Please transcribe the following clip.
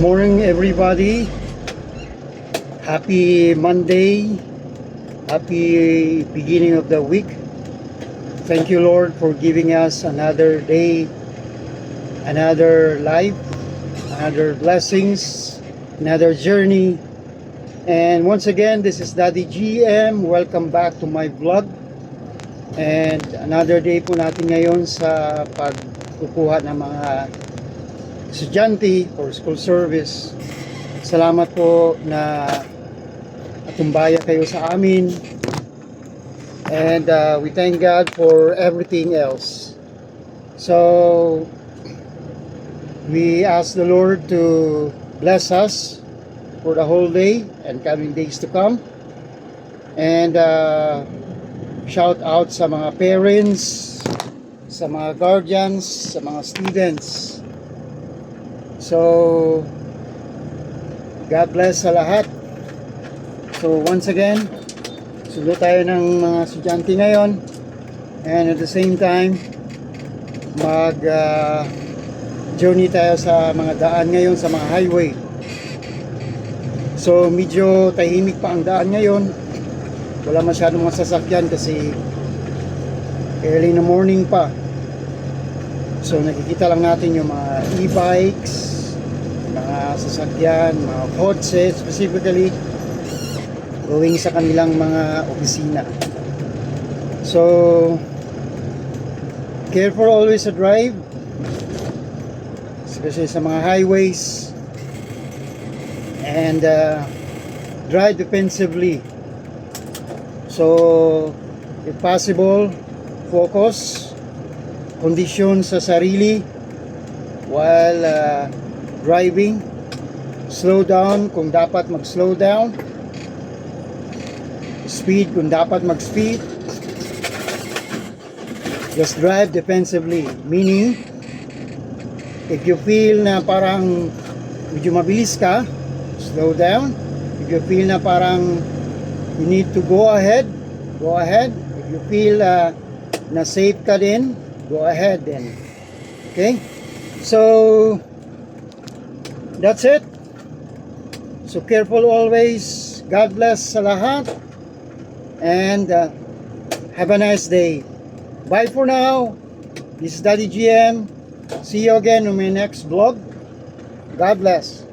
morning, everybody. Happy Monday. Happy beginning of the week. Thank you, Lord, for giving us another day, another life, another blessings, another journey. And once again, this is Daddy GM. Welcome back to my vlog. And another day po natin ngayon sa pagkukuha ng mga estudyante for school service. Salamat po na atumbaya kayo sa amin. And we thank God for everything else. So we ask the Lord to bless us for the whole day and coming days to come. And shout out sa mga parents, sa mga guardians, sa mga students. So God bless sa lahat. So once again, sundo tayo ng mga estudyante ngayon, and at the same time mag journey tayo sa mga daan ngayon, sa mga highway. So medyo tahimik pa ang daan ngayon, wala masyadong mga sasakyan kasi early in the morning pa. So nakikita lang natin yung mga e-bikes, mga sasakyan, mga kotse specifically going sa kanilang mga opisina. So careful always sa drive, especially sa mga highways, and drive defensively. So if possible, focus, kondisyon sa sarili while driving. Slow down kung dapat mag-slow down, speed kung dapat mag-speed. Just drive defensively, meaning if you feel na parang medyo mabilis ka, slow down. If you feel na parang you need to go ahead, go ahead. If you feel na safe ka din, go ahead then. Okay? So that's it. So careful always. God bless sa lahat. And have a nice day. Bye for now. This is Daddy GM. See you again on my next vlog. God bless.